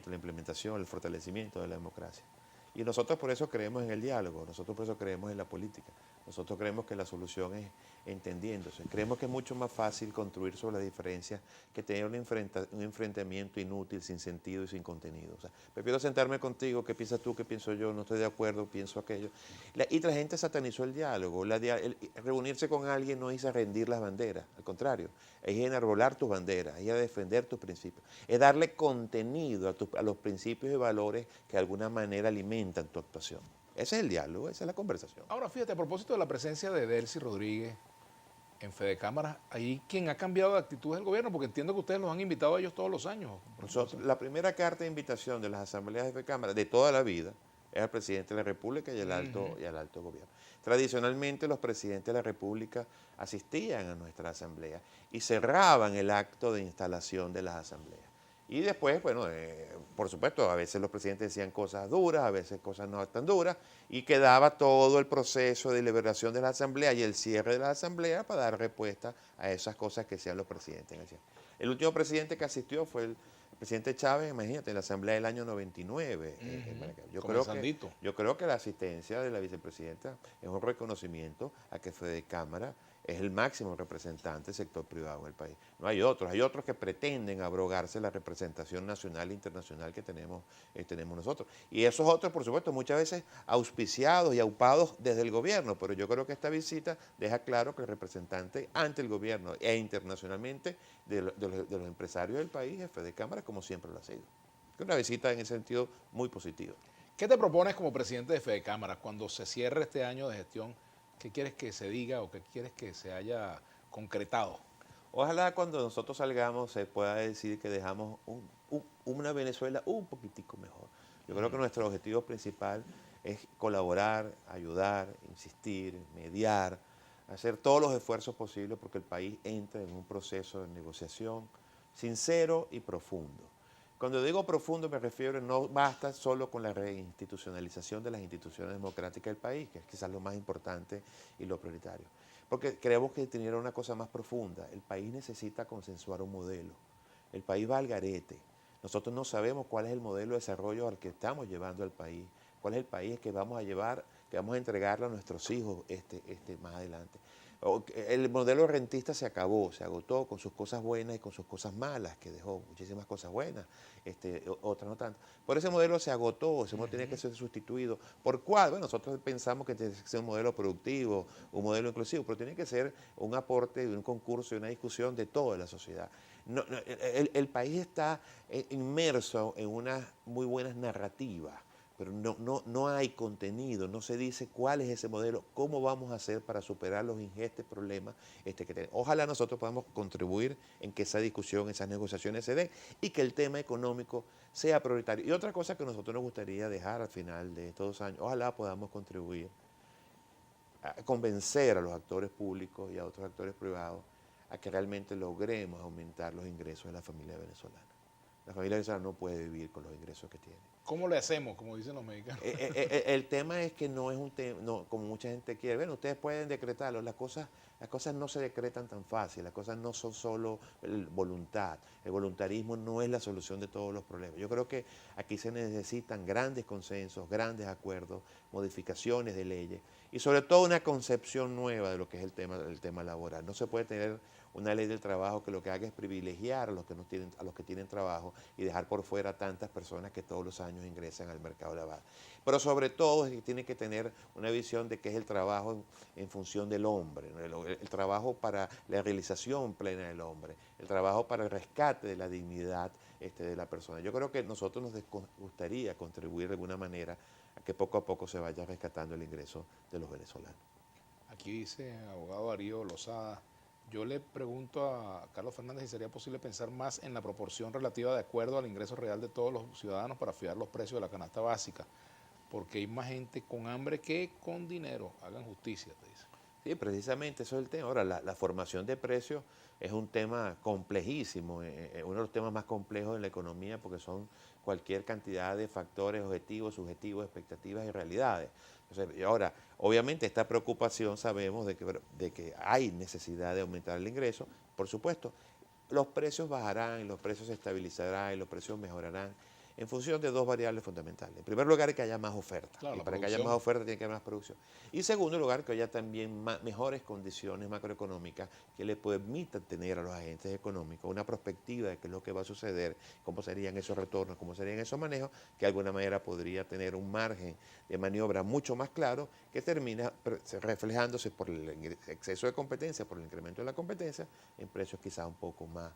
cumplimiento, la implementación, el fortalecimiento de la democracia. Y nosotros por eso creemos en el diálogo, nosotros por eso creemos en la política, nosotros creemos que la solución es entendiéndose, creemos que es mucho más fácil construir sobre las diferencias que tener un enfrentamiento inútil, sin sentido y sin contenido. O sea, prefiero sentarme contigo, ¿qué piensas tú, qué pienso yo? No estoy de acuerdo, pienso aquello. Y la gente satanizó el diálogo, reunirse con alguien no es a rendir las banderas, al contrario, es enarbolar tus banderas, es a defender tus principios, es darle contenido a los principios y valores que de alguna manera alimentan tu actuación. Ese es el diálogo, esa es la conversación. Ahora, fíjate, a propósito de la presencia de Delcy Rodríguez en Fede Cámara, ahí quien ha cambiado de actitud es el gobierno, porque entiendo que ustedes los han invitado a ellos todos los años. La primera carta de invitación de las asambleas de Cámara de toda la vida es al presidente de la República y al alto gobierno. Tradicionalmente los presidentes de la República asistían a nuestra asamblea y cerraban el acto de instalación de las asambleas. Y después, bueno, por supuesto, a veces los presidentes decían cosas duras, a veces cosas no tan duras, y quedaba todo el proceso de deliberación de la asamblea y el cierre de la asamblea para dar respuesta a esas cosas que decían los presidentes. El último presidente que asistió fue el presidente Chávez, imagínate, en la asamblea del año 99. Yo creo que la asistencia de la vicepresidenta es un reconocimiento a que Fede Cámara es el máximo representante del sector privado en el país. No hay otros que pretenden abrogarse la representación nacional e internacional que tenemos nosotros. Y esos otros, por supuesto, muchas veces auspiciados y aupados desde el gobierno, pero yo creo que esta visita deja claro que el representante ante el gobierno e internacionalmente de los empresarios del país es Fede Cámara, como siempre lo ha sido. Es una visita en ese sentido muy positiva. ¿Qué te propones como presidente de Fede Cámara cuando se cierre este año de gestión? ¿Qué quieres que se diga o qué quieres que se haya concretado? Ojalá cuando nosotros salgamos se pueda decir que dejamos una Venezuela un poquitico mejor. Yo creo que nuestro objetivo principal es colaborar, ayudar, insistir, mediar, hacer todos los esfuerzos posibles porque el país entre en un proceso de negociación sincero y profundo. Cuando digo profundo me refiero, no basta solo con la reinstitucionalización de las instituciones democráticas del país, que es quizás lo más importante y lo prioritario. Porque creemos que tener una cosa más profunda. El país necesita consensuar un modelo. El país va al garete. Nosotros no sabemos cuál es el modelo de desarrollo al que estamos llevando al país, cuál es el país que vamos a llevar, que vamos a entregarle a nuestros hijos más adelante. El modelo rentista se acabó, se agotó con sus cosas buenas y con sus cosas malas, que dejó muchísimas cosas buenas, otras no tanto. Por ese modelo se agotó, ese modelo tiene que ser sustituido. ¿Por cuál? Bueno, nosotros pensamos que tiene que ser un modelo productivo, un modelo inclusivo, pero tiene que ser un aporte, un concurso y una discusión de toda la sociedad. El país está inmerso en unas muy buenas narrativas, pero no hay contenido, no se dice cuál es ese modelo, cómo vamos a hacer para superar los ingentes problemas que tenemos. Ojalá nosotros podamos contribuir en que esa discusión, esas negociaciones se den y que el tema económico sea prioritario. Y otra cosa que a nosotros nos gustaría dejar al final de estos 2 años, ojalá podamos contribuir a convencer a los actores públicos y a otros actores privados a que realmente logremos aumentar los ingresos de la familia venezolana. La familia venezolana no puede vivir con los ingresos que tiene. ¿Cómo le hacemos, como dicen los mexicanos? El tema es que no es un tema, no, como mucha gente quiere. Bueno, ustedes pueden decretarlo, las cosas no se decretan tan fácil, las cosas no son solo voluntad. El voluntarismo no es la solución de todos los problemas. Yo creo que aquí se necesitan grandes consensos, grandes acuerdos, modificaciones de leyes y sobre todo una concepción nueva de lo que es el tema laboral. No se puede tener una ley del trabajo que lo que haga es privilegiar a los que tienen trabajo y dejar por fuera a tantas personas que todos los años ingresan al mercado laboral. Pero sobre todo tiene que tener una visión de qué es el trabajo en función del hombre, ¿no? El trabajo para la realización plena del hombre, el trabajo para el rescate de la dignidad de la persona. Yo creo que nosotros nos gustaría contribuir de alguna manera a que poco a poco se vaya rescatando el ingreso de los venezolanos. Aquí dice abogado Darío Lozada, yo le pregunto a Carlos Fernández si sería posible pensar más en la proporción relativa de acuerdo al ingreso real de todos los ciudadanos para fijar los precios de la canasta básica, porque hay más gente con hambre que con dinero. Hagan justicia, te dice. Sí, precisamente eso es el tema. Ahora, la formación de precios es un tema complejísimo, uno de los temas más complejos en la economía porque son cualquier cantidad de factores objetivos, subjetivos, expectativas y realidades. Entonces, y ahora, obviamente esta preocupación sabemos de que hay necesidad de aumentar el ingreso, por supuesto, los precios bajarán, los precios se estabilizarán y los precios mejorarán. en función de dos variables fundamentales. En primer lugar, que haya más oferta. Claro, Y la para que haya producción. más oferta tiene que haber más producción. Y en segundo lugar, que haya también mejores condiciones macroeconómicas que le permitan tener a los agentes económicos una perspectiva de qué es lo que va a suceder, cómo serían esos retornos, cómo serían esos manejos, que de alguna manera podría tener un margen de maniobra mucho más claro que termina reflejándose por el exceso de competencia, por el incremento de la competencia, en precios quizás un poco más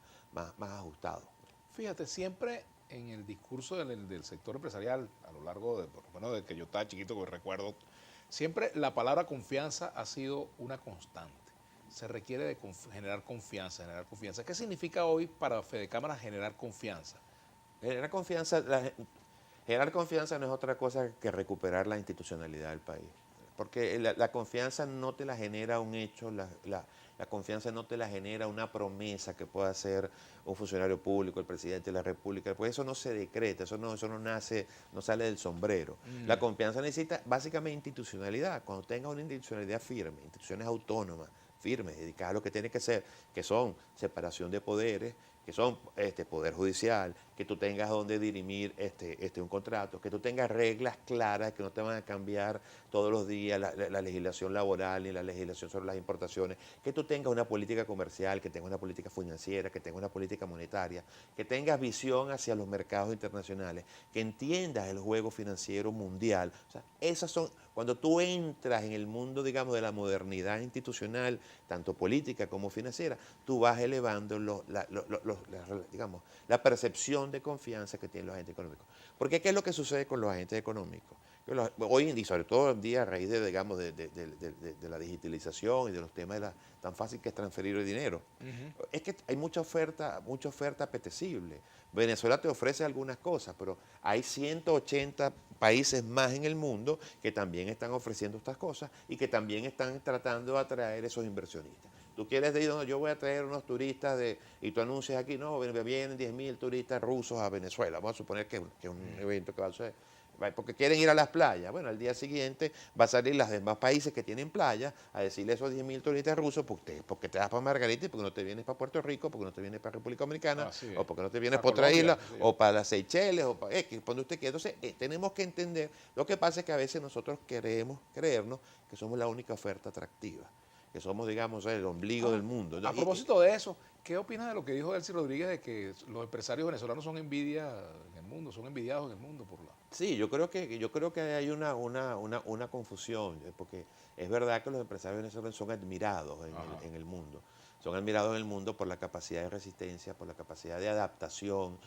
ajustados. Fíjate, siempre en el discurso del sector empresarial, a lo largo de, por lo menos desde que yo estaba chiquito, que recuerdo, siempre la palabra confianza ha sido una constante. Se requiere de generar confianza, generar confianza. ¿Qué significa hoy para Fedecámara generar confianza? Generar confianza, generar confianza no es otra cosa que recuperar la institucionalidad del país. Porque la confianza no te la genera un hecho, la confianza no te la genera una promesa que pueda hacer un funcionario público, el presidente de la República, pues eso no se decreta, eso no nace, no sale del sombrero. La confianza necesita básicamente institucionalidad. Cuando tengas una institucionalidad firme, instituciones autónomas, firmes, dedicadas a lo que tiene que ser, que son separación de poderes, que son poder judicial, que tú tengas donde dirimir un contrato, que tú tengas reglas claras que no te van a cambiar todos los días la legislación laboral ni la legislación sobre las importaciones, que tú tengas una política comercial, que tengas una política financiera, que tengas una política monetaria, que tengas visión hacia los mercados internacionales, que entiendas el juego financiero mundial. O sea, esas son, cuando tú entras en el mundo, digamos, de la modernidad institucional, tanto política como financiera, tú vas elevando digamos, la percepción de confianza que tienen los agentes económicos. Porque ¿qué es lo que sucede con los agentes económicos? Hoy en día, sobre todo hoy en día, a raíz de, digamos, de la digitalización y de los temas tan fácil que es transferir el dinero, es que hay mucha oferta apetecible. Venezuela te ofrece algunas cosas, pero hay 180 países más en el mundo que también están ofreciendo estas cosas y que también están tratando de atraer esos inversionistas. Tú quieres decir, no, yo voy a traer unos turistas y tú anuncias aquí, no, vienen 10.000 turistas rusos a Venezuela. Vamos a suponer que es un evento que va a suceder. Porque quieren ir a las playas. Bueno, al día siguiente va a salir los demás países que tienen playas a decirle a esos 10.000 turistas rusos, porque te vas para Margarita y porque no te vienes para Puerto Rico, porque no te vienes para República Dominicana, o porque no te vienes para otra isla, o para las Seychelles, o para X, donde usted quiera. Entonces, tenemos que entender, lo que pasa es que a veces nosotros queremos creernos que somos la única oferta atractiva, que somos, digamos, el ombligo del mundo. A propósito de eso, ¿qué opinas de lo que dijo Delcy Rodríguez de que los empresarios venezolanos son envidia en el mundo, son envidiados en el mundo por la... Sí, yo creo que hay una confusión, porque es verdad que los empresarios venezolanos son admirados en el mundo. Son admirados en el mundo por la capacidad de resistencia, por la capacidad de adaptación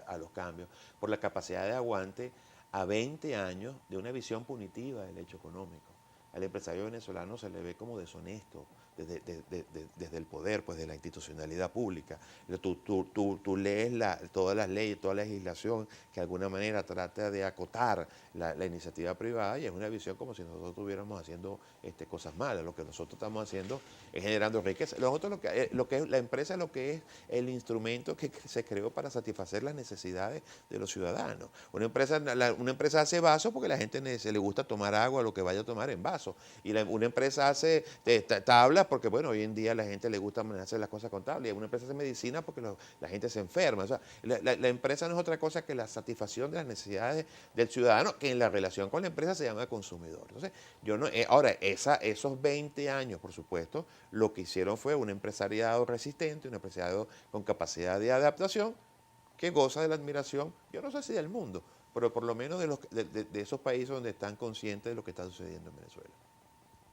a los cambios, por la capacidad de aguante a 20 años de una visión punitiva del hecho económico. Al empresario venezolano se le ve como deshonesto desde el poder, pues de la institucionalidad pública. Tú lees todas las leyes, toda la legislación que de alguna manera trata de acotar la iniciativa privada y es una visión como si nosotros estuviéramos haciendo cosas malas. Lo que nosotros estamos haciendo es generando riqueza. La empresa es lo que es el instrumento que se creó para satisfacer las necesidades de los ciudadanos. Una empresa hace vasos porque a la gente se le gusta tomar agua, lo que vaya a tomar en vaso. Y una empresa hace tablas porque, bueno, hoy en día a la gente le gusta hacer las cosas con tablas. Y una empresa hace medicina porque la gente se enferma. O sea, la empresa no es otra cosa que la satisfacción de las necesidades del ciudadano, que en la relación con la empresa se llama consumidor. Entonces, ahora, esos 20 años, por supuesto, lo que hicieron fue un empresariado resistente, un empresariado con capacidad de adaptación, que goza de la admiración, yo no sé si del mundo, pero por lo menos de esos países donde están conscientes de lo que está sucediendo en Venezuela.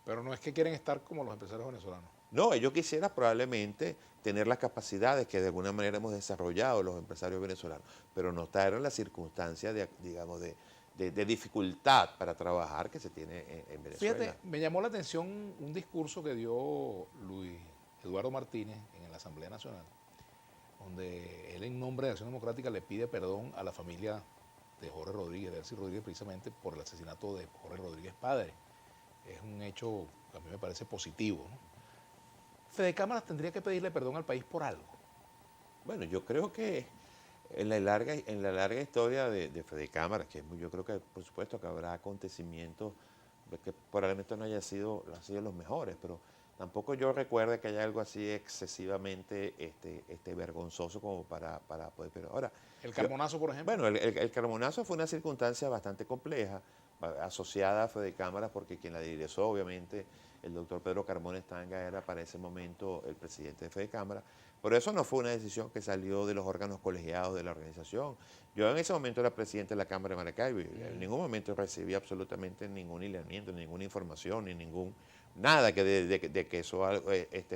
Pero no es que quieren estar como los empresarios venezolanos. No, ellos quisieran probablemente tener las capacidades que de alguna manera hemos desarrollado los empresarios venezolanos, pero no estar en las circunstancias de dificultad para trabajar que se tiene en Venezuela. Fíjate, me llamó la atención un discurso que dio Luis Eduardo Martínez en la Asamblea Nacional, donde él en nombre de Acción Democrática le pide perdón a la familia de Jorge Rodríguez, de Delcy Rodríguez, precisamente por el asesinato de Jorge Rodríguez padre. Es un hecho que a mí me parece positivo, ¿no? Fedecámaras tendría que pedirle perdón al país por algo. Bueno, yo creo que en la larga historia de Fedecámaras, yo creo que por supuesto que habrá acontecimientos que probablemente no hayan sido los mejores, pero tampoco yo recuerdo que haya algo así excesivamente vergonzoso como para poder. Pero ahora, ¿El carbonazo, por ejemplo? Bueno, el carbonazo fue una circunstancia bastante compleja, asociada a Fede Cámaras, porque quien la dirigió, obviamente, el doctor Pedro Carmona Estanga era para ese momento el presidente de Fede Cámaras, pero eso no fue una decisión que salió de los órganos colegiados de la organización. Yo en ese momento era presidente de la Cámara de Maracaibo y en ningún momento recibí absolutamente ningún lineamiento, ninguna información, ni ningún nada que de que eso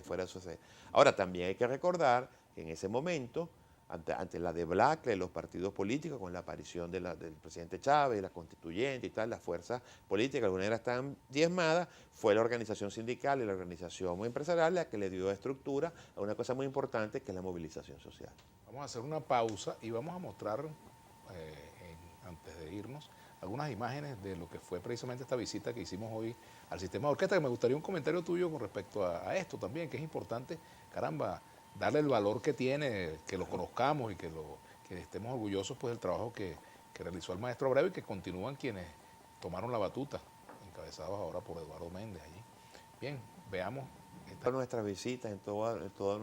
fuera a suceder. Ahora, también hay que recordar que en ese momento, ante la debacle de los partidos políticos, con la aparición del presidente Chávez, la constituyente y tal, las fuerzas políticas, algunas eran tan diezmadas, fue la organización sindical y la organización empresarial la que le dio estructura a una cosa muy importante que es la movilización social. Vamos a hacer una pausa y vamos a mostrar, antes de irnos, algunas imágenes de lo que fue precisamente esta visita que hicimos hoy al sistema de orquesta, que me gustaría un comentario tuyo con respecto a esto también, que es importante, caramba, darle el valor que tiene, que lo conozcamos y que estemos orgullosos pues del trabajo que realizó el maestro Abreu y que continúan quienes tomaron la batuta, encabezados ahora por Eduardo Méndez allí. Bien, veamos. En nuestras visitas, en toda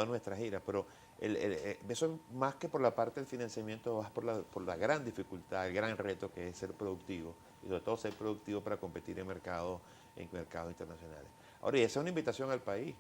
nuestra gira, pero eso más que por la parte del financiamiento, vas por la gran dificultad, el gran reto que es ser productivo, y sobre todo ser productivo para competir en mercados internacionales. Ahora, y esa es una invitación al país.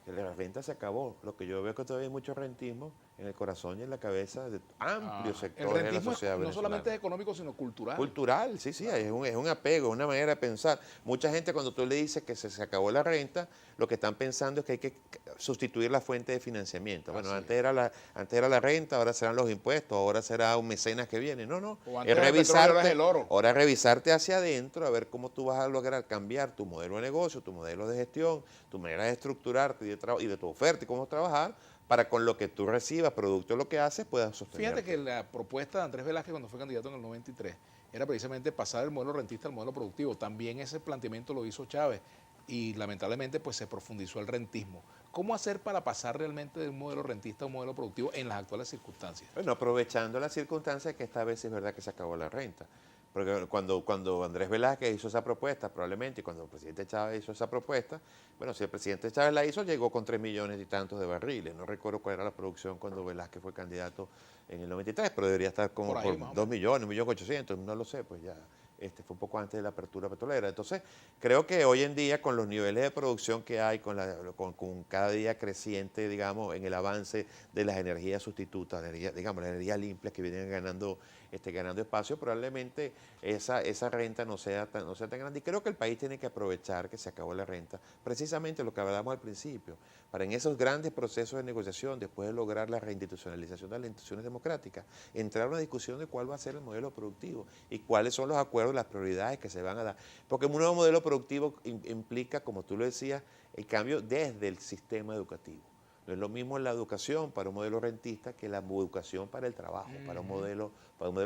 La renta se acabó. Lo que yo veo es que todavía hay mucho rentismo en el corazón y en la cabeza de amplios sectores de la sociedad venezolana. No solamente es económico, sino cultural. Cultural, sí, sí, es un apego, es una manera de pensar. Mucha gente cuando tú le dices que se acabó la renta, lo que están pensando es que hay que sustituir la fuente de financiamiento. Bueno, antes era la renta, ahora serán los impuestos, ahora será un mecenas que viene. No, es revisarte, ahora revisarte hacia adentro, a ver cómo tú vas a lograr cambiar tu modelo de negocio, tu modelo de gestión, tu manera de estructurarte y de tu oferta y cómo trabajar, para con lo que tú recibas, producto de lo que haces, puedas sostener. Fíjate que la propuesta de Andrés Velázquez cuando fue candidato en el 93 era precisamente pasar del modelo rentista al modelo productivo. También ese planteamiento lo hizo Chávez y lamentablemente pues se profundizó el rentismo. ¿Cómo hacer para pasar realmente de un modelo rentista a un modelo productivo en las actuales circunstancias? Bueno, aprovechando las circunstancias que esta vez es verdad que se acabó la renta. Porque cuando Andrés Velázquez hizo esa propuesta, probablemente, y cuando el presidente Chávez hizo esa propuesta, bueno, si el presidente Chávez la hizo, llegó con 3 millones y tantos de barriles. No recuerdo cuál era la producción cuando Velázquez fue candidato en el 93, pero debería estar como por 2 millones, 1.800.000, no lo sé, pues ya fue un poco antes de la apertura petrolera. Entonces, creo que hoy en día, con los niveles de producción que hay, con cada día creciente, digamos, en el avance de las energías sustitutas, las energías limpias que vienen ganando espacio, probablemente esa renta no sea tan grande. Y creo que el país tiene que aprovechar que se acabó la renta, precisamente lo que hablábamos al principio, para en esos grandes procesos de negociación, después de lograr la reinstitucionalización de las instituciones democráticas, entrar a una discusión de cuál va a ser el modelo productivo y cuáles son los acuerdos, las prioridades que se van a dar. Porque un nuevo modelo productivo implica, como tú lo decías, el cambio desde el sistema educativo. No es lo mismo la educación para un modelo rentista que la educación para el trabajo, para un modelo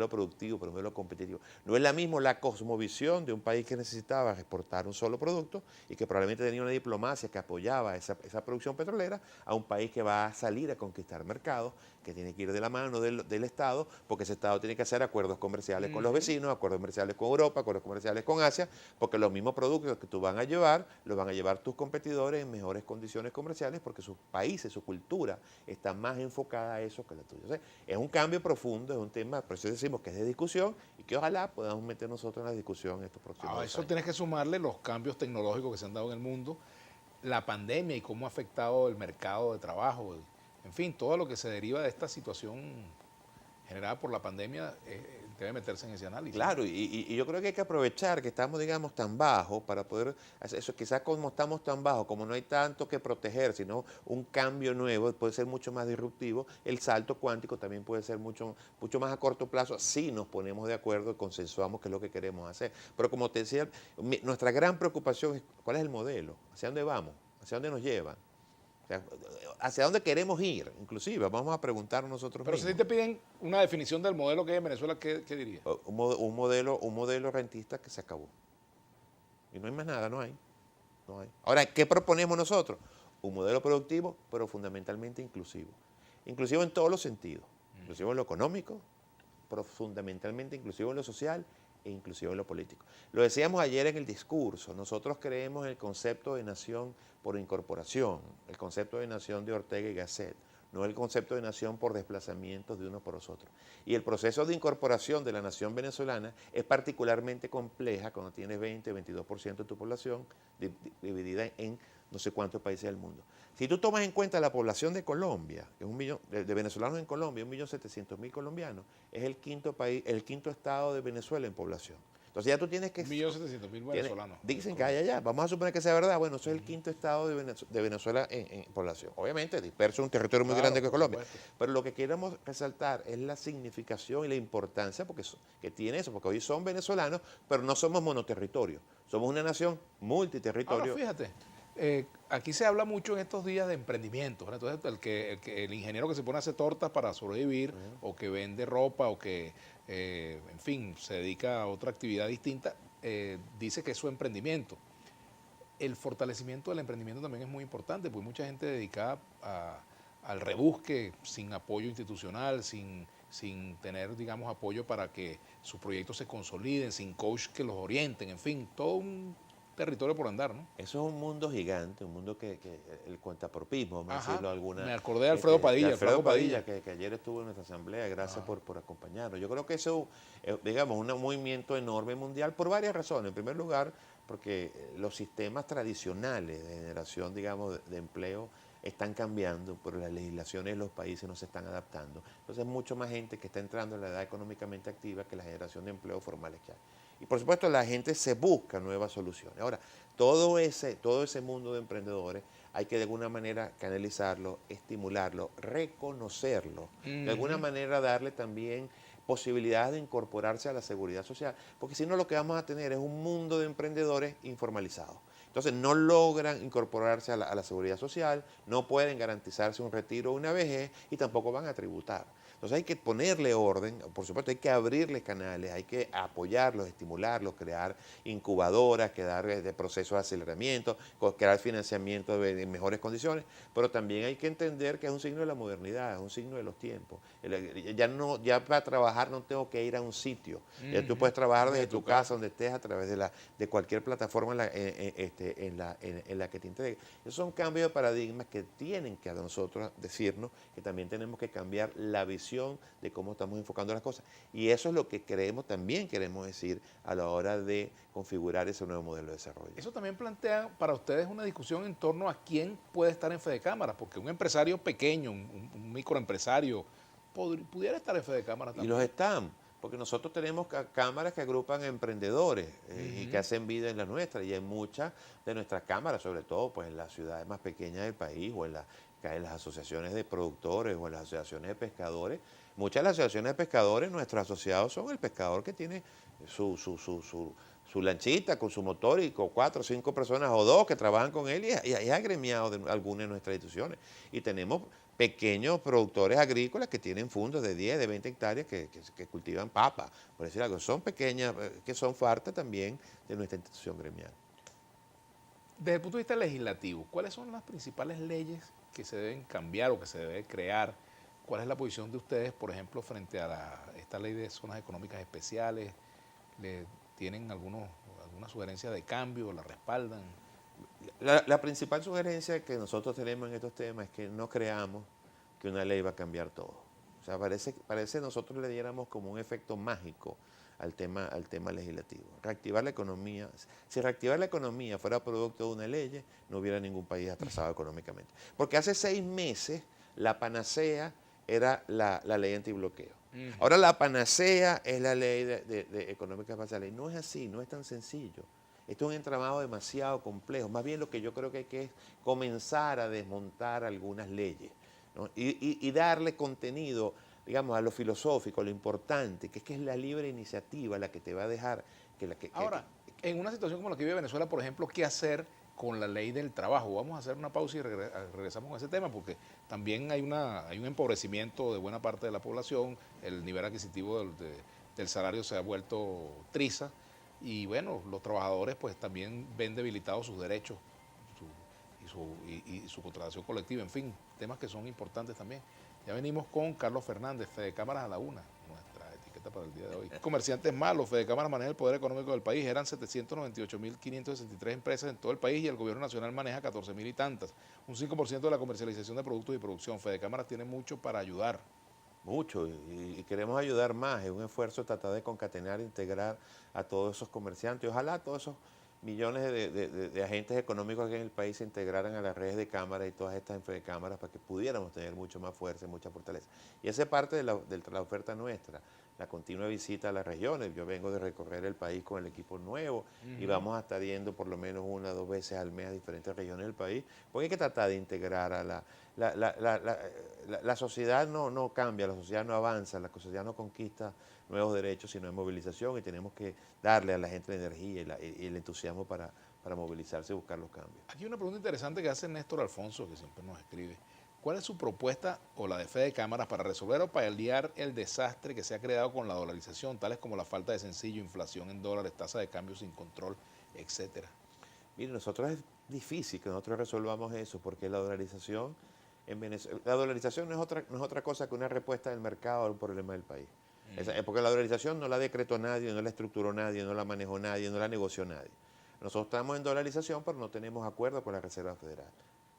productivo, para un modelo competitivo. No es la misma la cosmovisión de un país que necesitaba exportar un solo producto y que probablemente tenía una diplomacia que apoyaba esa producción petrolera, a un país que va a salir a conquistar mercados, que tiene que ir de la mano del Estado, porque ese Estado tiene que hacer acuerdos comerciales con los vecinos, acuerdos comerciales con Europa, acuerdos comerciales con Asia, porque los mismos productos que tú van a llevar, los van a llevar tus competidores en mejores condiciones comerciales, porque sus países, su cultura está más enfocada a eso que la tuya. O sea, es un cambio profundo, es un tema, por eso decimos que es de discusión y que ojalá podamos meter nosotros en la discusión en estos próximos años. A eso tienes que sumarle los cambios tecnológicos que se han dado en el mundo, la pandemia y cómo ha afectado el mercado de trabajo, en fin, todo lo que se deriva de esta situación generada por la pandemia debe meterse en ese análisis. Claro, y yo creo que hay que aprovechar que estamos, digamos, tan bajos para poder hacer eso. Quizás como estamos tan bajos, como no hay tanto que proteger, sino un cambio nuevo puede ser mucho más disruptivo, el salto cuántico también puede ser mucho más a corto plazo si nos ponemos de acuerdo y consensuamos qué es lo que queremos hacer. Pero como te decía, nuestra gran preocupación es cuál es el modelo, hacia dónde vamos, hacia dónde nos llevan. O sea, hacia dónde queremos ir, inclusive, vamos a preguntarnos nosotros mismos. Pero si te piden una definición del modelo que hay en Venezuela, ¿qué dirías? Un modelo rentista que se acabó. Y no hay más nada, no hay. Ahora, ¿qué proponemos nosotros? Un modelo productivo, pero fundamentalmente inclusivo. Inclusivo en todos los sentidos. Inclusivo en lo económico, pero fundamentalmente inclusivo en lo social e inclusivo en lo político. Lo decíamos ayer en el discurso, nosotros creemos en el concepto de nación por incorporación, el concepto de nación de Ortega y Gasset. no el concepto de nación por desplazamientos de unos por los otros. Y el proceso de incorporación de la nación venezolana es particularmente compleja cuando tienes 20, 22% de tu población dividida en no sé cuántos países del mundo. Si tú tomas en cuenta la población de Colombia, que es 1 millón de venezolanos en Colombia, 1.700.000 colombianos, es el quinto país, el quinto estado de Venezuela en población. Entonces ya tú tienes que... 1.700.000 venezolanos. Dicen que hay allá, vamos a suponer que sea verdad, bueno, eso es el quinto estado de Venezuela en población. Obviamente disperso en un territorio muy grande que Colombia, pero lo que queremos resaltar es la significación y la importancia que tiene eso, porque hoy son venezolanos, pero no somos monoterritorio, somos una nación multiterritorio. Ahora fíjate, aquí se habla mucho en estos días de emprendimiento, ¿verdad? Entonces el ingeniero que se pone a hacer tortas para sobrevivir, o que vende ropa, o que, en fin, se dedica a otra actividad distinta, dice que es su emprendimiento. El fortalecimiento del emprendimiento también es muy importante, porque mucha gente dedicada al rebusque, sin apoyo institucional, sin tener, digamos, apoyo para que sus proyectos se consoliden, sin coach que los orienten, en fin, todo un territorio por andar, ¿no? Eso es un mundo gigante, un mundo que el cuentapropismo, vamos a decirlo alguna. Me acordé de Alfredo Padilla. De Alfredo Padilla, que ayer estuvo en nuestra asamblea, gracias por acompañarnos. Yo creo que eso es, digamos, un movimiento enorme mundial por varias razones. En primer lugar, porque los sistemas tradicionales de generación, digamos, de empleo están cambiando, pero las legislaciones de los países no se están adaptando. Entonces, mucho más gente que está entrando en la edad económicamente activa que la generación de empleo formales que hay. Y por supuesto la gente se busca nuevas soluciones. Ahora, todo ese mundo de emprendedores hay que de alguna manera canalizarlo, estimularlo, reconocerlo, de alguna manera darle también posibilidades de incorporarse a la seguridad social, porque si no lo que vamos a tener es un mundo de emprendedores informalizados. Entonces no logran incorporarse a la seguridad social, no pueden garantizarse un retiro o una vejez y tampoco van a tributar. Entonces hay que ponerle orden, por supuesto hay que abrirles canales, hay que apoyarlos, estimularlos, crear incubadoras, crear procesos de aceleramiento, crear financiamiento en mejores condiciones, pero también hay que entender que es un signo de la modernidad, es un signo de los tiempos. Ya para trabajar no tengo que ir a un sitio, ya tú puedes trabajar desde tu casa, donde estés, a través de cualquier plataforma en la que te integres. Esos son cambios de paradigmas que tienen que a nosotros decirnos que también tenemos que cambiar la visión de cómo estamos enfocando las cosas. Y eso es lo que también queremos decir a la hora de configurar ese nuevo modelo de desarrollo. Eso también plantea para ustedes una discusión en torno a quién puede estar en Fedecámaras, porque un empresario pequeño, un microempresario, pudiera estar en Fedecámaras también. Y los están, porque nosotros tenemos cámaras que agrupan emprendedores y que hacen vida en la nuestra, y en muchas de nuestras cámaras, sobre todo pues en las ciudades más pequeñas del país o en las asociaciones de productores o en las asociaciones de pescadores. Muchas de las asociaciones de pescadores, nuestros asociados son el pescador que tiene su lanchita con su motor y con 4 o 5 personas o 2 que trabajan con él y es agremiado de alguna de nuestras instituciones. Y tenemos pequeños productores agrícolas que tienen fundos de 10, de 20 hectáreas que cultivan papa, por decir algo. Son pequeñas, que son parte también de nuestra institución gremial. Desde el punto de vista legislativo, ¿cuáles son las principales leyes que se deben cambiar o que se debe crear? ¿Cuál es la posición de ustedes, por ejemplo, frente a esta ley de zonas económicas especiales? ¿Le tienen alguna sugerencia de cambio? ¿La respaldan? La principal sugerencia que nosotros tenemos en estos temas es que no creamos que una ley va a cambiar todo. O sea, parece nosotros le diéramos como un efecto mágico al tema legislativo. Reactivar la economía. Si reactivar la economía fuera producto de una ley, no hubiera ningún país atrasado económicamente. Porque hace 6 meses la panacea era la ley antibloqueo. Ahora la panacea es la ley de económica basal. Y no es así, no es tan sencillo. Esto es un entramado demasiado complejo. Más bien lo que yo creo que hay que es comenzar a desmontar algunas leyes, ¿no? y darle contenido, digamos, a lo filosófico, a lo importante, que es la libre iniciativa la que te va a dejar... Ahora, en una situación como la que vive Venezuela, por ejemplo, ¿qué hacer con la ley del trabajo? Vamos a hacer una pausa y regresamos con ese tema, porque también hay un empobrecimiento de buena parte de la población, el nivel adquisitivo del salario se ha vuelto triza, y bueno, los trabajadores pues también ven debilitados sus derechos y su contratación colectiva, en fin, temas que son importantes también. Ya venimos con Carlos Fernández, Fedecámaras a la una, nuestra etiqueta para el el día de hoy. Comerciantes malos, Fedecámara maneja el poder económico del país, eran 798.563 empresas en todo el país y el gobierno nacional maneja 14.000 y tantas. Un 5% de la comercialización de productos y producción. Fedecámara tiene mucho para ayudar. Mucho, y queremos ayudar más. Es un esfuerzo tratar de concatenar, integrar a todos esos comerciantes. Ojalá todos esos millones de agentes económicos que en el país se integraran a las redes de cámaras y todas estas cámaras para que pudiéramos tener mucho más fuerza y mucha fortaleza. Y esa es parte de la oferta nuestra, la continua visita a las regiones. Yo vengo de recorrer el país con el equipo nuevo y vamos a estar yendo por lo menos 1 o 2 veces al mes a diferentes regiones del país, porque hay que tratar de integrar a la sociedad no cambia, la sociedad no avanza, la sociedad no conquista nuevos derechos, sino en movilización, y tenemos que darle a la gente la energía y el entusiasmo para movilizarse y buscar los cambios. Aquí hay una pregunta interesante que hace Néstor Alfonso, que siempre nos escribe. ¿Cuál es su propuesta o la de Fedecámaras para resolver o paliar el desastre que se ha creado con la dolarización, tales como la falta de sencillo, inflación en dólares, tasa de cambio sin control, etcétera? Mire, nosotros es difícil que nosotros resolvamos eso, porque la dolarización en Venezuela, la dolarización no es otra cosa que una respuesta del mercado a un problema del país. Porque la dolarización no la decretó nadie, no la estructuró nadie, no la manejó nadie, no la negoció nadie. Nosotros estamos en dolarización, pero no tenemos acuerdo con la Reserva Federal.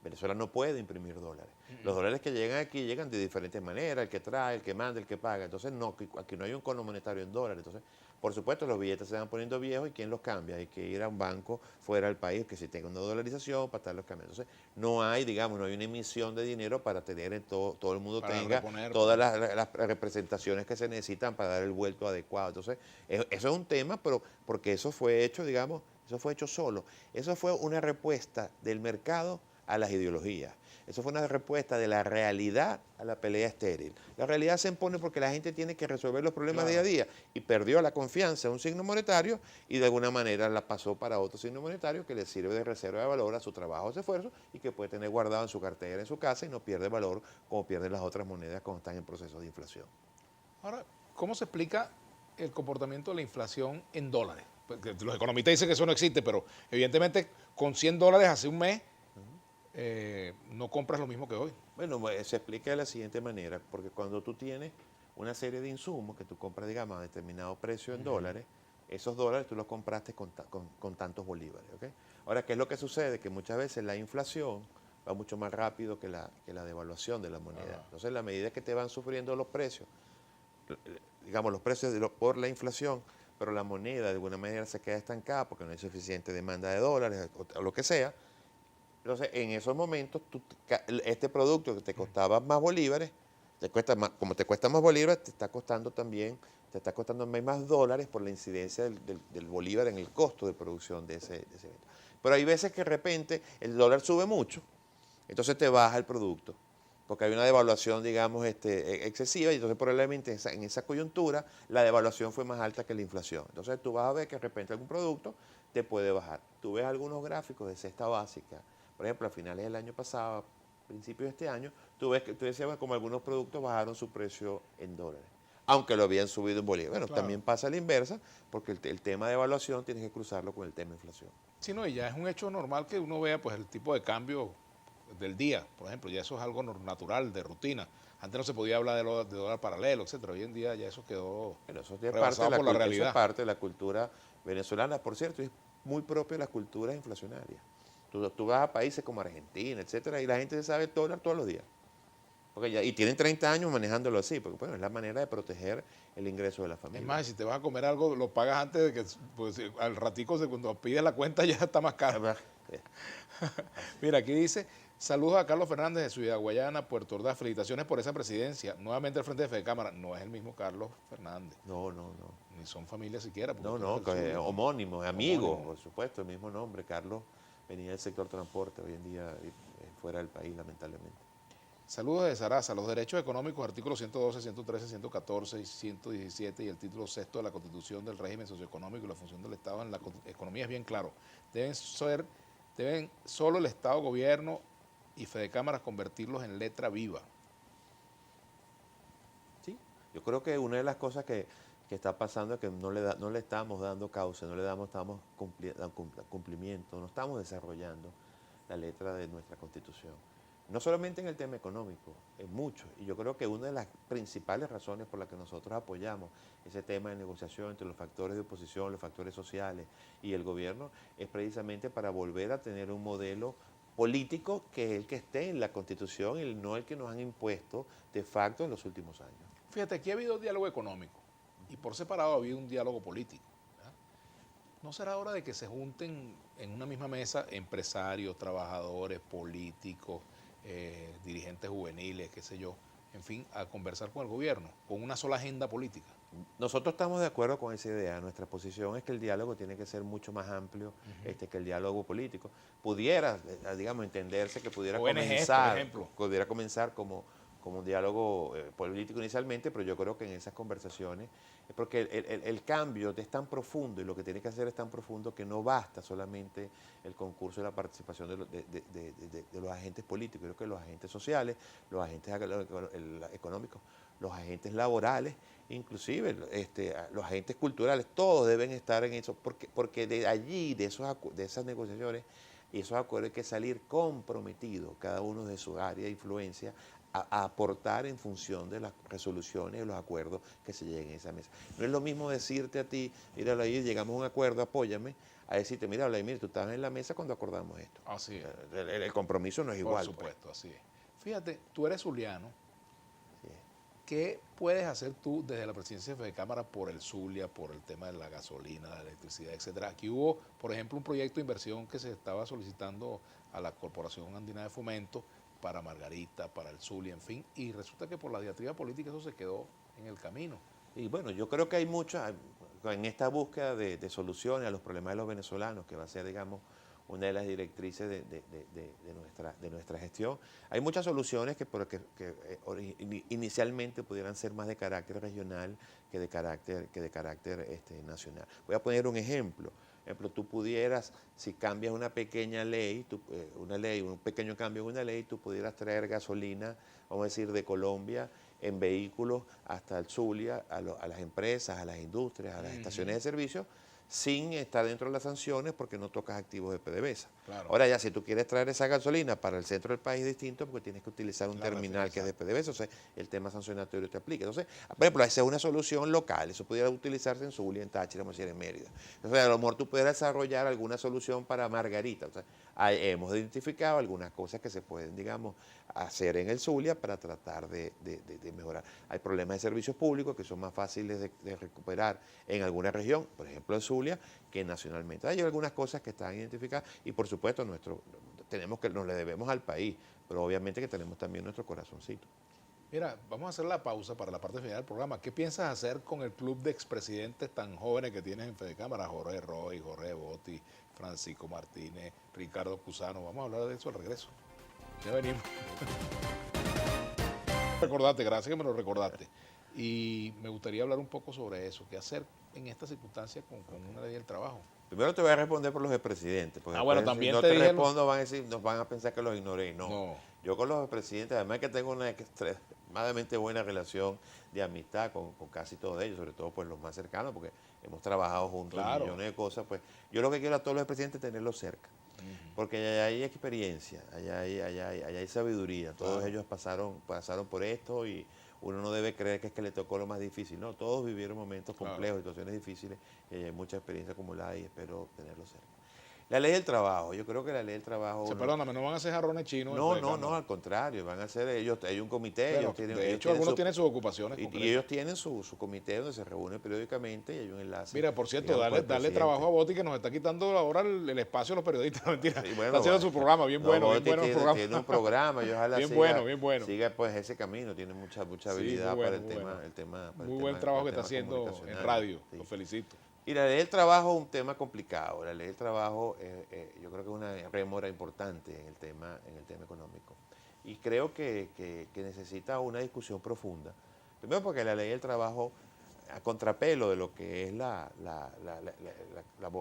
Venezuela no puede imprimir dólares. Los dólares que llegan aquí llegan de diferentes maneras, el que trae, el que manda, el que paga. Entonces, no, aquí no hay un cono monetario en dólares. Entonces, por supuesto, los billetes se van poniendo viejos y ¿quién los cambia? Hay que ir a un banco fuera del país que si tenga una dolarización para estarlos cambiando. Entonces, no hay, digamos, no hay una emisión de dinero para tener en todo el mundo Para tenga reponer, todas las representaciones que se necesitan para dar el vuelto adecuado. Entonces, eso es un tema, pero porque eso fue hecho, digamos, eso fue hecho solo. Eso fue una respuesta del mercado a las ideologías. Eso fue una respuesta de la realidad a la pelea estéril. La realidad se impone porque la gente tiene que resolver los problemas día a día y perdió la confianza en un signo monetario y de alguna manera la pasó para otro signo monetario que le sirve de reserva de valor a su trabajo, a su esfuerzo y que puede tener guardado en su cartera, en su casa y no pierde valor como pierden las otras monedas cuando están en proceso de inflación. Ahora, ¿cómo se explica el comportamiento de la inflación en dólares? Porque los economistas dicen que eso no existe, pero evidentemente con $100 hace un mes no compras lo mismo que hoy. Bueno, se explica de la siguiente manera, porque cuando tú tienes una serie de insumos que tú compras, digamos, a determinado precio en dólares, esos dólares tú los compraste con tantos bolívares. ¿Okay? Ahora, ¿qué es lo que sucede? Que muchas veces la inflación va mucho más rápido que la devaluación de la moneda. Entonces, a medida que te van sufriendo los precios, digamos, los precios por la inflación, pero la moneda de alguna manera se queda estancada porque no hay suficiente demanda de dólares o lo que sea. Entonces, en esos momentos, este producto que te costaba más bolívares, como te cuesta más bolívares, te está costando más dólares por la incidencia del bolívar en el costo de producción de ese evento. Pero hay veces que de repente el dólar sube mucho, entonces te baja el producto, porque hay una devaluación, digamos, excesiva, y entonces probablemente en esa coyuntura la devaluación fue más alta que la inflación. Entonces tú vas a ver que de repente algún producto te puede bajar. Tú ves algunos gráficos de cesta básica, por ejemplo, a finales del año pasado, principios de este año, tú decías como algunos productos bajaron su precio en dólares, aunque lo habían subido en bolívares. Bueno, Claro. también pasa a la inversa, porque el tema de evaluación tienes que cruzarlo con el tema de inflación. Sí, no, y ya es un hecho normal que uno vea pues el tipo de cambio del día, por ejemplo, ya eso es algo natural, de rutina. Antes no se podía hablar de dólar paralelo, etcétera. Hoy en día ya eso quedó Bueno, rebasado por la eso es realidad. parte de la cultura venezolana, por cierto, es muy propio de las culturas inflacionarias. Tú vas a países como Argentina, etcétera, y la gente se sabe el dólar todos los días. Y tienen 30 años manejándolo así, porque bueno, es la manera de proteger el ingreso de la familia. Es más, si te vas a comer algo, lo pagas antes de que, pues, al ratico, cuando pides la cuenta ya está más caro. Mira, aquí dice, saludos a Carlos Fernández de Ciudad Guayana, Puerto Ordaz, felicitaciones por esa presidencia. Nuevamente al frente de Fedecámara, no es el mismo Carlos Fernández. No. Ni son familia siquiera. No, homónimo, amigo, por supuesto, el mismo nombre. Carlos venía del sector transporte, hoy en día fuera del país, lamentablemente. Saludos de Sarasa. Los derechos económicos, artículos 112, 113, 114 y 117 y el título sexto de la Constitución del régimen socioeconómico y la función del Estado en la economía es bien claro. Deben solo el Estado, gobierno y Fedecámaras convertirlos en letra viva. Sí, yo creo que una de las cosas que está pasando es que no le estamos dando causa, estamos cumplimiento, no estamos desarrollando la letra de nuestra Constitución. no solamente en el tema económico, en muchos. Y yo creo que una de las principales razones por las que nosotros apoyamos ese tema de negociación entre los factores de oposición, los factores sociales y el gobierno, es precisamente para volver a tener un modelo político que es el que esté en la Constitución y no el que nos han impuesto de facto en los últimos años. Fíjate, aquí ha habido diálogo económico y por separado ha habido un diálogo político. ¿Verdad? ¿No será hora de que se junten en una misma mesa empresarios, trabajadores, políticos, dirigentes juveniles, qué sé yo, en fin, a conversar con el gobierno, con una sola agenda política? Nosotros estamos de acuerdo con esa idea. Nuestra posición es que el diálogo tiene que ser mucho más amplio que el diálogo político. Pudiera, digamos, entenderse que pudiera ONGs, por ejemplo. comenzar como un diálogo político inicialmente, pero yo creo que en esas conversaciones, porque el cambio es tan profundo y lo que tiene que hacer es tan profundo que no basta solamente el concurso y la participación de los agentes políticos. Yo creo que los agentes sociales, los agentes económicos, los agentes laborales, inclusive los agentes culturales, todos deben estar en eso, porque de allí, de esas negociaciones y esos acuerdos hay que salir comprometidos, cada uno de su área de influencia, a aportar en función de las resoluciones y los acuerdos que se lleguen a esa mesa. No es lo mismo decirte a ti, mira, ahí llegamos a un acuerdo, apóyame, a decirte, mira, Vladimir, tú estabas en la mesa cuando acordamos esto. Así es. El compromiso no es igual. Por supuesto, así es. Fíjate, tú eres zuliano. Sí. ¿Qué puedes hacer tú desde la presidencia de Cámara por el Zulia, por el tema de la gasolina, la electricidad, etcétera? Aquí hubo, por ejemplo, un proyecto de inversión que se estaba solicitando a la Corporación Andina de Fomento para Margarita, para el Zulia, en fin, y resulta que por la diatriba política eso se quedó en el camino. Y bueno, yo creo que hay muchas, en esta búsqueda de soluciones a los problemas de los venezolanos, que va a ser, digamos, una de las directrices de nuestra gestión. Hay muchas soluciones que inicialmente pudieran ser más de carácter regional que de carácter nacional. Voy a poner un ejemplo. Por ejemplo, tú pudieras, si cambias una pequeña ley, un pequeño cambio en una ley, tú pudieras traer gasolina, vamos a decir, de Colombia en vehículos hasta el Zulia, a las empresas, a las industrias, a las estaciones de servicio, sin estar dentro de las sanciones porque no tocas activos de PDVSA. Claro. Ahora ya, si tú quieres traer esa gasolina para el centro del país, es distinto porque tienes que utilizar un terminal que es de PDVSA, o sea, el tema sancionatorio te aplica. Entonces, por ejemplo, esa es una solución local, eso pudiera utilizarse en Zulia, en Táchira, en Mérida. Entonces, a lo mejor tú pudieras desarrollar alguna solución para Margarita. O sea, hemos identificado algunas cosas que se pueden, digamos, hacer en el Zulia para tratar de mejorar. Hay problemas de servicios públicos que son más fáciles de recuperar en alguna región, por ejemplo en Zulia, que nacionalmente. Hay algunas cosas que están identificadas y por supuesto nos le debemos al país, pero obviamente que tenemos también nuestro corazoncito. Mira, vamos a hacer la pausa para la parte final del programa. ¿Qué piensas hacer con el club de expresidentes tan jóvenes que tienes en Fedecámara? Jorge Roy, Jorge Botti, Francisco Martínez, Ricardo Cusano. Vamos a hablar de eso al regreso. Ya venimos. Recordaste, gracias que me lo recordaste. Y me gustaría hablar un poco sobre eso. ¿Qué hacer en esta circunstancia con una ley del trabajo? Primero te voy a responder por los expresidentes. Porque bueno, también si no te te dije respondo, nos van a pensar que los ignoré. No. Yo con los expresidentes, además que tengo una extremadamente buena relación de amistad con casi todos ellos, sobre todo pues los más cercanos, porque hemos trabajado juntos en millones de cosas, pues yo lo que quiero a todos los expresidentes es tenerlos cerca. Porque allá hay experiencia, allá hay sabiduría. Todos ellos pasaron por esto y uno no debe creer que es que le tocó lo más difícil. No, todos vivieron momentos complejos, situaciones difíciles, y hay mucha experiencia acumulada y espero tenerlo cerca. La ley del trabajo, yo creo que la ley del trabajo... Perdóname, no van a hacer jarrones chinos. No, al contrario, van a hacer hay un comité. Bueno, de hecho, algunos tienen sus ocupaciones y ellos tienen su comité donde se reúnen periódicamente y hay un enlace. Mira, por cierto, dale trabajo a Botti que nos está quitando ahora el espacio a los periodistas. Mentira, está haciendo su programa, bien bueno. Tiene un programa y ojalá bien bueno. siga pues ese camino, tiene mucha habilidad para el tema. Muy buen trabajo que está haciendo en radio, lo felicito. Y la ley del trabajo es un tema complicado. La ley del trabajo yo creo que es una rémora importante en el tema económico. Y creo que necesita una discusión profunda. Primero porque la ley del trabajo, a contrapelo de lo que es la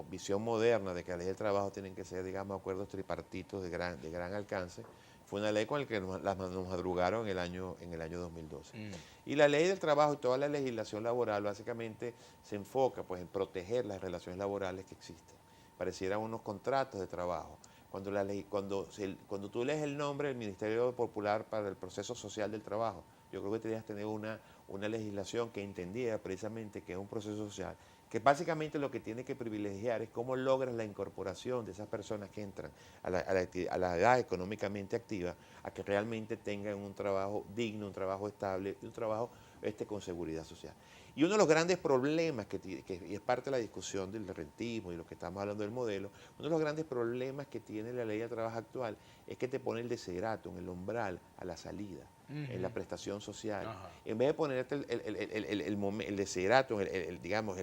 visión moderna de que la ley del trabajo tienen que ser, digamos, acuerdos tripartitos de gran alcance, fue una ley con la que nos madrugaron en el año 2012. Y la ley del trabajo y toda la legislación laboral básicamente se enfoca pues, en proteger las relaciones laborales que existen. Parecieran unos contratos de trabajo. cuando tú lees el nombre del Ministerio Popular para el Proceso Social del Trabajo, yo creo que tenías que tener una legislación que entendiera precisamente que es un proceso social, que básicamente lo que tiene que privilegiar es cómo logras la incorporación de esas personas que entran a la edad económicamente activa, a que realmente tengan un trabajo digno, un trabajo estable y un trabajo con seguridad social. Y uno de los grandes problemas, y es parte de la discusión del rentismo y lo que estamos hablando del modelo, uno de los grandes problemas que tiene la ley de trabajo actual es que te pone el desideratum, el umbral a la salida, en la prestación social. Ajá. En vez de ponerte el desideratum, digamos,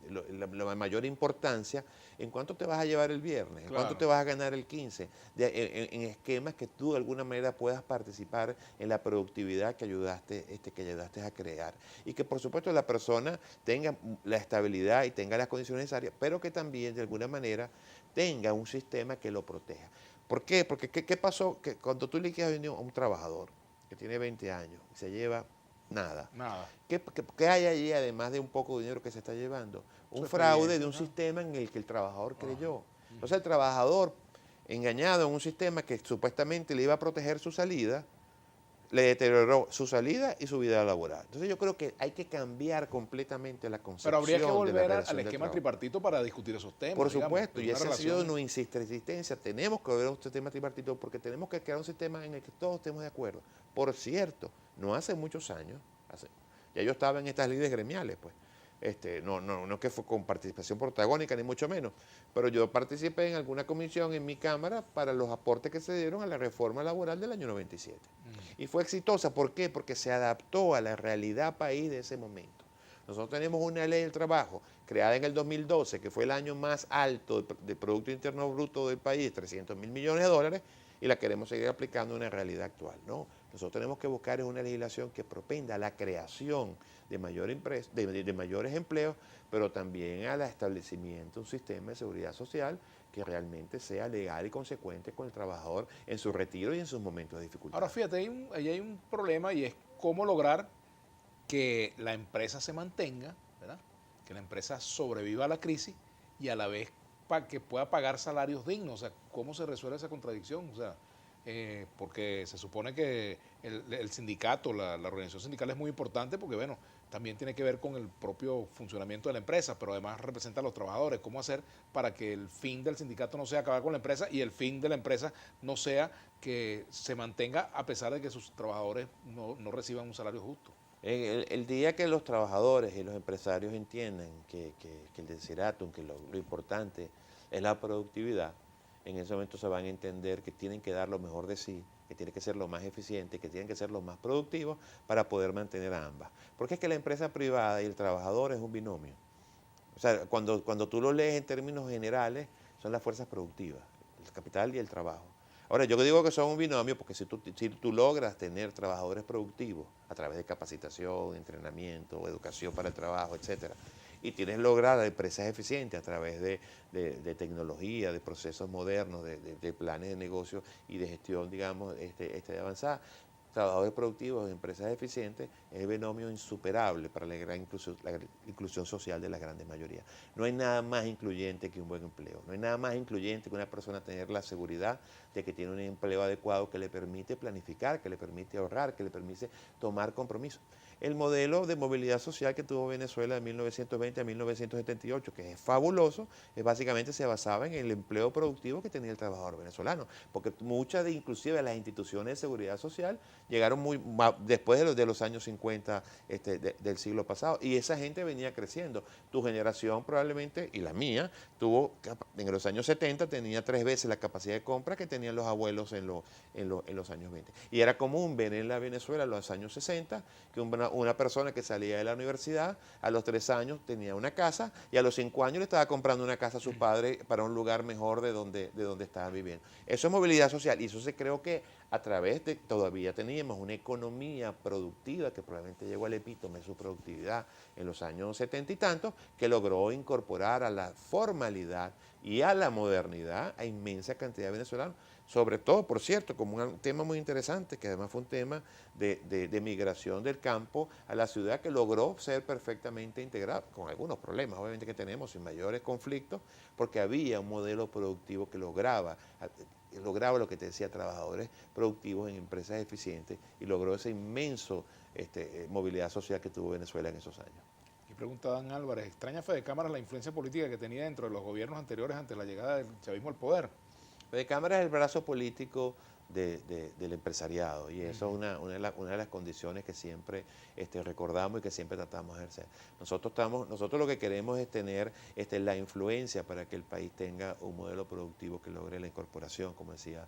la mayor importancia, en cuánto te vas a llevar el viernes, en cuánto te vas a ganar el 15, en esquemas que tú de alguna manera puedas participar en la productividad que ayudaste a crear. Y que por supuesto la persona tenga la estabilidad y tenga las condiciones necesarias, pero que también de alguna manera tenga un sistema que lo proteja. ¿Por qué? Porque ¿qué pasó? Que cuando tú liquidas a un trabajador que tiene 20 años y se lleva nada. ¿Qué hay allí además de un poco de dinero que se está llevando? Un fraude de un sistema en el que el trabajador creyó. Entonces el trabajador, engañado en un sistema que supuestamente le iba a proteger su salida, le deterioró su salida y su vida laboral. Entonces yo creo que hay que cambiar completamente la concepción. Pero habría que de volver la al esquema tripartito para discutir esos temas. Por supuesto, digamos, y esa ha sido nuestra insistencia. Tenemos que volver a un sistema tripartito porque tenemos que crear un sistema en el que todos estemos de acuerdo. Por cierto, no hace muchos años, ya yo estaba en estas líderes gremiales, pues. No que fue con participación protagónica, ni mucho menos, pero yo participé en alguna comisión en mi Cámara para los aportes que se dieron a la reforma laboral del año 97. Y fue exitosa, ¿por qué? Porque se adaptó a la realidad país de ese momento. Nosotros tenemos una ley del trabajo creada en el 2012, que fue el año más alto de Producto Interno Bruto del país, 300.000 millones de dólares, y la queremos seguir aplicando en una realidad actual. No, nosotros tenemos que buscar una legislación que propenda a la creación de mayores empleos, pero también al establecimiento de un sistema de seguridad social que realmente sea legal y consecuente con el trabajador en su retiro y en sus momentos de dificultad. Ahora fíjate, ahí hay un problema y es cómo lograr que la empresa se mantenga, ¿verdad? Que la empresa sobreviva a la crisis y a la vez para que pueda pagar salarios dignos. O sea, ¿cómo se resuelve esa contradicción? O sea, porque se supone que el sindicato, la organización sindical es muy importante porque, bueno, también tiene que ver con el propio funcionamiento de la empresa, pero además representa a los trabajadores. ¿Cómo hacer para que el fin del sindicato no sea acabar con la empresa y el fin de la empresa no sea que se mantenga a pesar de que sus trabajadores no reciban un salario justo? El día que los trabajadores y los empresarios entiendan que el desideratum, que lo importante es la productividad, en ese momento se van a entender que tienen que dar lo mejor de sí, que tienen que ser lo más eficientes, que tienen que ser los más productivos para poder mantener a ambas. Porque es que la empresa privada y el trabajador es un binomio. O sea, cuando tú lo lees en términos generales, son las fuerzas productivas, el capital y el trabajo. Ahora, yo digo que son un binomio porque si tú logras tener trabajadores productivos a través de capacitación, entrenamiento, educación para el trabajo, etcétera, y tienes lograda empresas eficientes a través de tecnología, de procesos modernos, de planes de negocio y de gestión, digamos, de avanzada, trabajadores productivos en empresas eficientes es el binomio insuperable para la inclusión social de la grande mayoría. No hay nada más incluyente que un buen empleo, no hay nada más incluyente que una persona tener la seguridad de que tiene un empleo adecuado que le permite planificar, que le permite ahorrar, que le permite tomar compromisos. El modelo de movilidad social que tuvo Venezuela de 1920 a 1978, que es fabuloso, básicamente se basaba en el empleo productivo que tenía el trabajador venezolano, porque muchas inclusive de las instituciones de seguridad social llegaron después de los años 50 del siglo pasado, y esa gente venía creciendo. Tu generación probablemente, y la mía, en los años 70 tenía 3 veces la capacidad de compra que tenían los abuelos en los años 20. Y era común ver en la Venezuela en los años 60 que una persona que salía de la universidad a los 3 años tenía una casa y a los 5 años le estaba comprando una casa a su padre para un lugar mejor de donde estaba viviendo. Eso es movilidad social y eso creo que a través de, todavía teníamos una economía productiva que probablemente llegó al epítome de su productividad en los años 70 y tantos, que logró incorporar a la formalidad y a la modernidad a inmensa cantidad de venezolanos. Sobre todo, por cierto, como un tema muy interesante, que además fue un tema de migración del campo a la ciudad que logró ser perfectamente integrado, con algunos problemas obviamente que tenemos, sin mayores conflictos, porque había un modelo productivo que lograba lo que te decía, trabajadores productivos en empresas eficientes y logró esa inmenso movilidad social que tuvo Venezuela en esos años. Y pregunta Dan Álvarez, ¿extraña Fedecámaras la influencia política que tenía dentro de los gobiernos anteriores ante la llegada del chavismo al poder? Fedecámara es el brazo político del empresariado y eso es una de las condiciones que siempre recordamos y que siempre tratamos de ejercer. Nosotros lo que queremos es tener la influencia para que el país tenga un modelo productivo que logre la incorporación, como decía,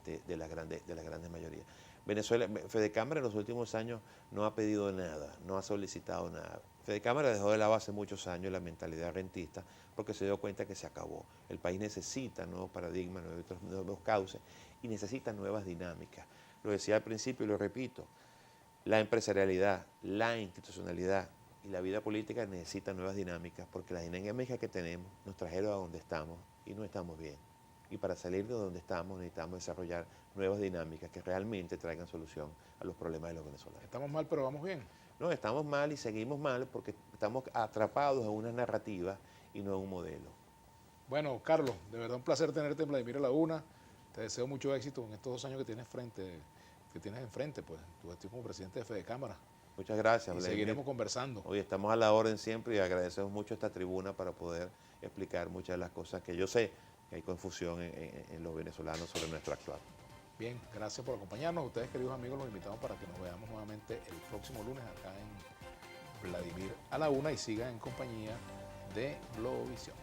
de las grandes mayorías. Venezuela, Fedecámara en los últimos años no ha pedido nada, no ha solicitado nada. Fedecámara dejó de lado hace muchos años la mentalidad rentista porque se dio cuenta que se acabó. El país necesita nuevos paradigmas, nuevos cauces y necesita nuevas dinámicas. Lo decía al principio y lo repito, la empresarialidad, la institucionalidad y la vida política necesitan nuevas dinámicas porque las dinámicas que tenemos nos trajeron a donde estamos y no estamos bien. Y para salir de donde estamos necesitamos desarrollar nuevas dinámicas que realmente traigan solución a los problemas de los venezolanos. Estamos mal, pero vamos bien. No, estamos mal y seguimos mal porque estamos atrapados en una narrativa y no en un modelo. Bueno, Carlos, de verdad un placer tenerte en Vladimir a la Una. Te deseo mucho éxito en estos 2 años que tienes enfrente, pues, tu gestión como presidente de Fedecámara. Muchas gracias, Y Vladimir. seguiremos conversando. Hoy estamos a la orden siempre y agradecemos mucho esta tribuna para poder explicar muchas de las cosas que yo sé que hay confusión en los venezolanos sobre nuestro actuar. Bien, gracias por acompañarnos. Ustedes, queridos amigos, los invitamos para que nos veamos nuevamente el próximo lunes acá en Vladimir a la Una y sigan en compañía de Globovisión.